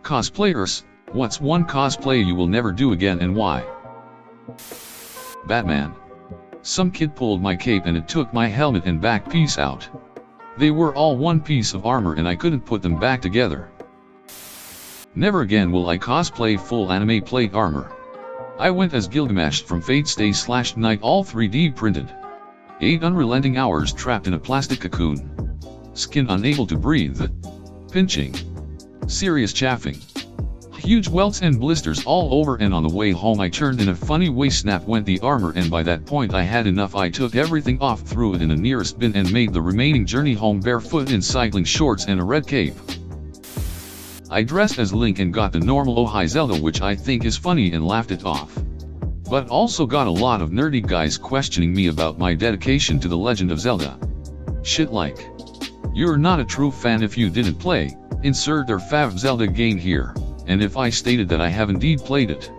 Cosplayers, what's one cosplay you will never do again and why? Batman. Some kid pulled my cape and it took my helmet and back piece out. They were all one piece of armor and I couldn't put them back together. Never again will I cosplay full anime plate armor. I went as Gilgamesh from Fate's Day / Night, all 3D printed. 8 unrelenting hours trapped in a plastic cocoon. Skin unable to breathe. Pinching. Serious chafing. Huge welts and blisters all over, and on the way home I turned in a funny way, snap went the armor, and by that point I had enough. I took everything off, threw it in the nearest bin and made the remaining journey home barefoot in cycling shorts and a red cape. I dressed as Link and got the normal "Oh hi Zelda," which I think is funny, and laughed it off. But also got a lot of nerdy guys questioning me about my dedication to The Legend of Zelda. Shit like, "You're not a true fan if you didn't play, insert their fav Zelda game here," and if I stated that I have indeed played it.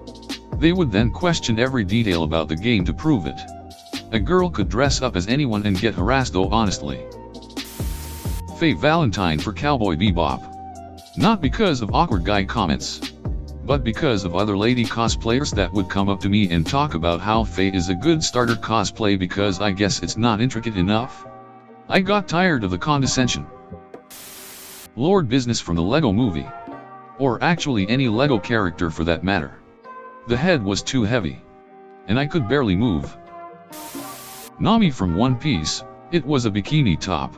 They would then question every detail about the game to prove it. A girl could dress up as anyone and get harassed though, honestly. Faye Valentine for Cowboy Bebop. Not because of awkward guy comments, but because of other lady cosplayers that would come up to me and talk about how Faye is a good starter cosplay because I guess it's not intricate enough. I got tired of the condescension. Lord Business from the Lego Movie. Or actually any Lego character for that matter. The head was too heavy, and I could barely move. Nami from One Piece. It was a bikini top.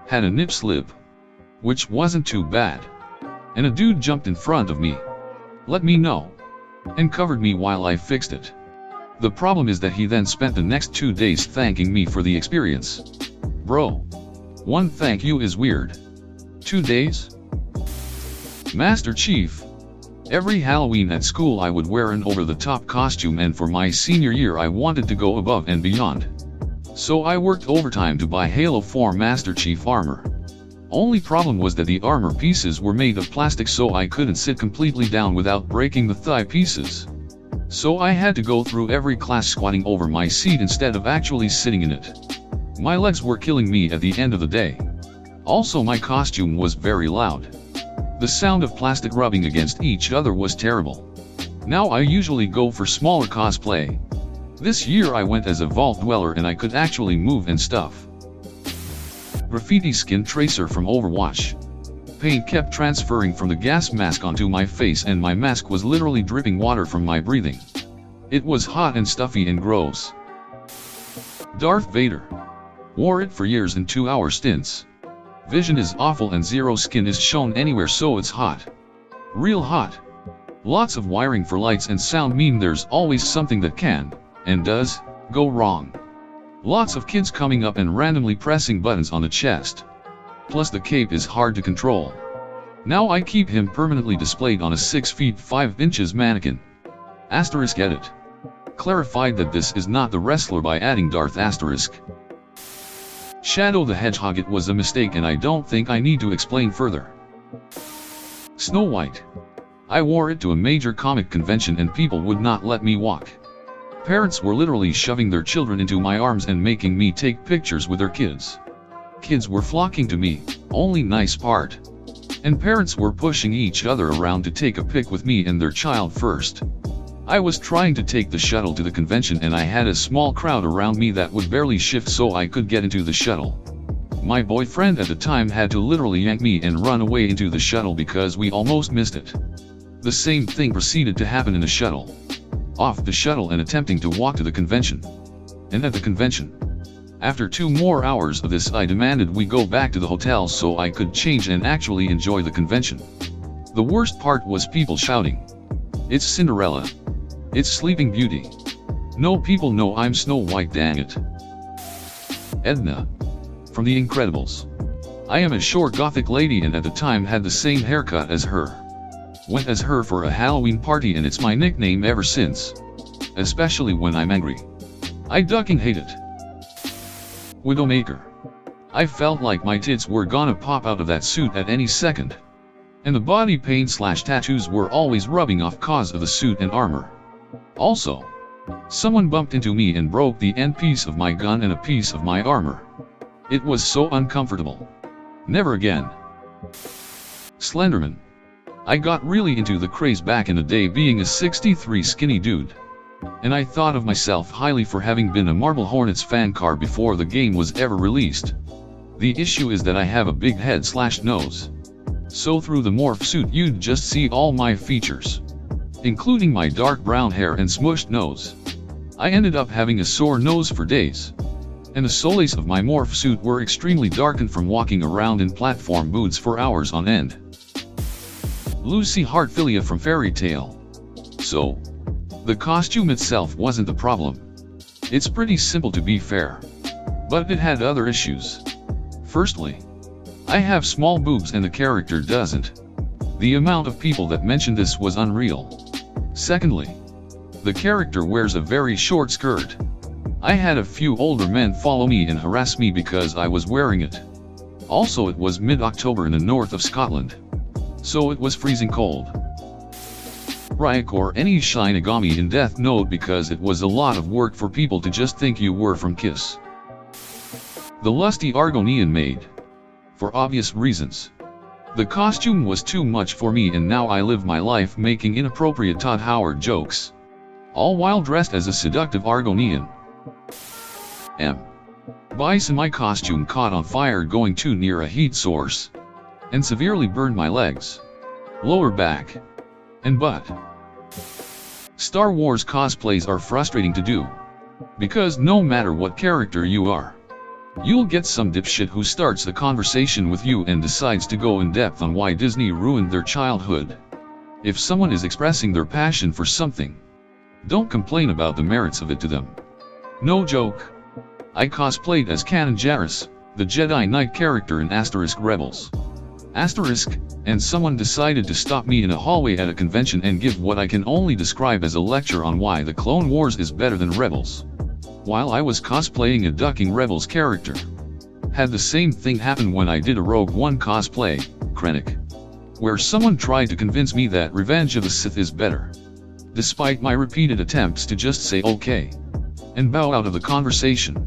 Had a nip slip, which wasn't too bad. And a dude jumped in front of me, let me know, and covered me while I fixed it. The problem is that he then spent the next 2 days thanking me for the experience. Bro, one thank you is weird. 2 days? Master Chief. Every Halloween at school I would wear an over-the-top costume, and for my senior year I wanted to go above and beyond. So I worked overtime to buy Halo 4 Master Chief armor. Only problem was that the armor pieces were made of plastic, so I couldn't sit completely down without breaking the thigh pieces. So I had to go through every class squatting over my seat instead of actually sitting in it. My legs were killing me at the end of the day. Also, my costume was very loud. The sound of plastic rubbing against each other was terrible. Now I usually go for smaller cosplay. This year I went as a vault dweller and I could actually move and stuff. Graffiti Skin Tracer from Overwatch. Paint kept transferring from the gas mask onto my face and my mask was literally dripping water from my breathing. It was hot and stuffy and gross. Darth Vader. Wore it for years in 2-hour stints. Vision is awful and zero skin is shown anywhere, so it's hot. Real hot. Lots of wiring for lights and sound mean there's always something that can, and does, go wrong. Lots of kids coming up and randomly pressing buttons on the chest. Plus the cape is hard to control. Now I keep him permanently displayed on a 6 feet 5 inches mannequin. *edit. Clarified that this is not the wrestler by adding Darth *. Shadow the Hedgehog. It was a mistake and I don't think I need to explain further. Snow White. I wore it to a major comic convention and people would not let me walk. Parents were literally shoving their children into my arms and making me take pictures with their kids. Kids were flocking to me, only nice part. And parents were pushing each other around to take a pic with me and their child first. I was trying to take the shuttle to the convention and I had a small crowd around me that would barely shift so I could get into the shuttle. My boyfriend at the time had to literally yank me and run away into the shuttle because we almost missed it. The same thing proceeded to happen in the shuttle. Off the shuttle and attempting to walk to the convention. And at the convention. After 2 more hours of this I demanded we go back to the hotel so I could change and actually enjoy the convention. The worst part was people shouting, "It's Cinderella. It's Sleeping Beauty. No, people know I'm Snow White, dang it." Edna. From The Incredibles. I am a short gothic lady and at the time had the same haircut as her. Went as her for a Halloween party and it's my nickname ever since. Especially when I'm angry. I ducking hate it. Widowmaker. I felt like my tits were gonna pop out of that suit at any second. And the body paint / tattoos were always rubbing off cause of the suit and armor. Also, someone bumped into me and broke the end piece of my gun and a piece of my armor. It was so uncomfortable. Never again. Slenderman. I got really into the craze back in the day, being a 63 skinny dude. And I thought of myself highly for having been a Marble Hornets fan car before the game was ever released. The issue is that I have a big head/nose. So through the morph suit you'd just see all my features, including my dark brown hair and smushed nose. I ended up having a sore nose for days. And the soles of my morph suit were extremely darkened from walking around in platform boots for hours on end. Lucy Heartfilia from Fairy Tale. So, the costume itself wasn't the problem. It's pretty simple, to be fair. But it had other issues. Firstly, I have small boobs and the character doesn't. The amount of people that mentioned this was unreal. Secondly, the character wears a very short skirt. I had a few older men follow me and harass me because I was wearing it. Also, it was mid-October in the north of Scotland, so it was freezing cold. Ryuk or any Shinigami in Death Note, because it was a lot of work for people to just think you were from Kiss. The lusty Argonian maid. For obvious reasons. The costume was too much for me, and now I live my life making inappropriate Todd Howard jokes, all while dressed as a seductive Argonian. Bison. My costume caught on fire going too near a heat source, and severely burned my legs, lower back, and butt. Star Wars cosplays are frustrating to do, because no matter what character you are, you'll get some dipshit who starts a conversation with you and decides to go in depth on why Disney ruined their childhood. If someone is expressing their passion for something, don't complain about the merits of it to them. No joke. I cosplayed as Kanan Jarrus, the Jedi Knight character in *Rebels. And someone decided to stop me in a hallway at a convention and give what I can only describe as a lecture on why the Clone Wars is better than Rebels, while I was cosplaying a ducking Rebels character. Had the same thing happen when I did a Rogue One cosplay, Krennic, where someone tried to convince me that Revenge of the Sith is better, despite my repeated attempts to just say okay and bow out of the conversation.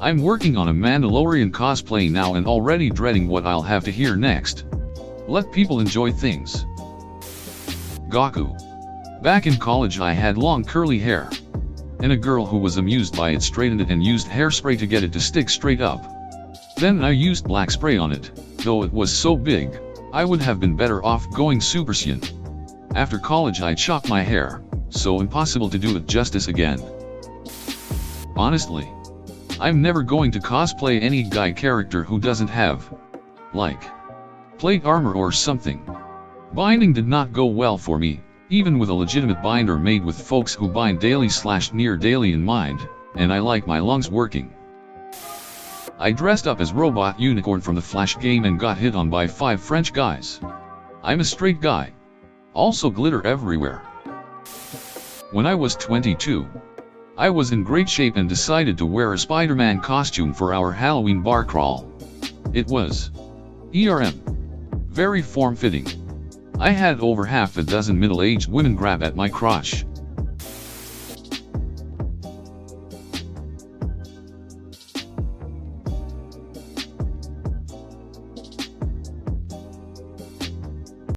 I'm working on a Mandalorian cosplay now and already dreading what I'll have to hear next. Let people enjoy things. Gaku. Back in college I had long curly hair, and a girl who was amused by it straightened it and used hairspray to get it to stick straight up. Then I used black spray on it, though it was so big, I would have been better off going Super Saiyan. After college I chopped my hair, so impossible to do it justice again. Honestly, I'm never going to cosplay any guy character who doesn't have, like, plate armor or something. Binding did not go well for me, even with a legitimate binder made with folks who bind daily/near daily in mind, and I like my lungs working. I dressed up as Robot Unicorn from the Flash game and got hit on by 5 French guys. I'm a straight guy. Also glitter everywhere. When I was 22, I was in great shape and decided to wear a Spider-Man costume for our Halloween bar crawl. It was very form-fitting. I had over half a dozen middle-aged women grab at my crotch,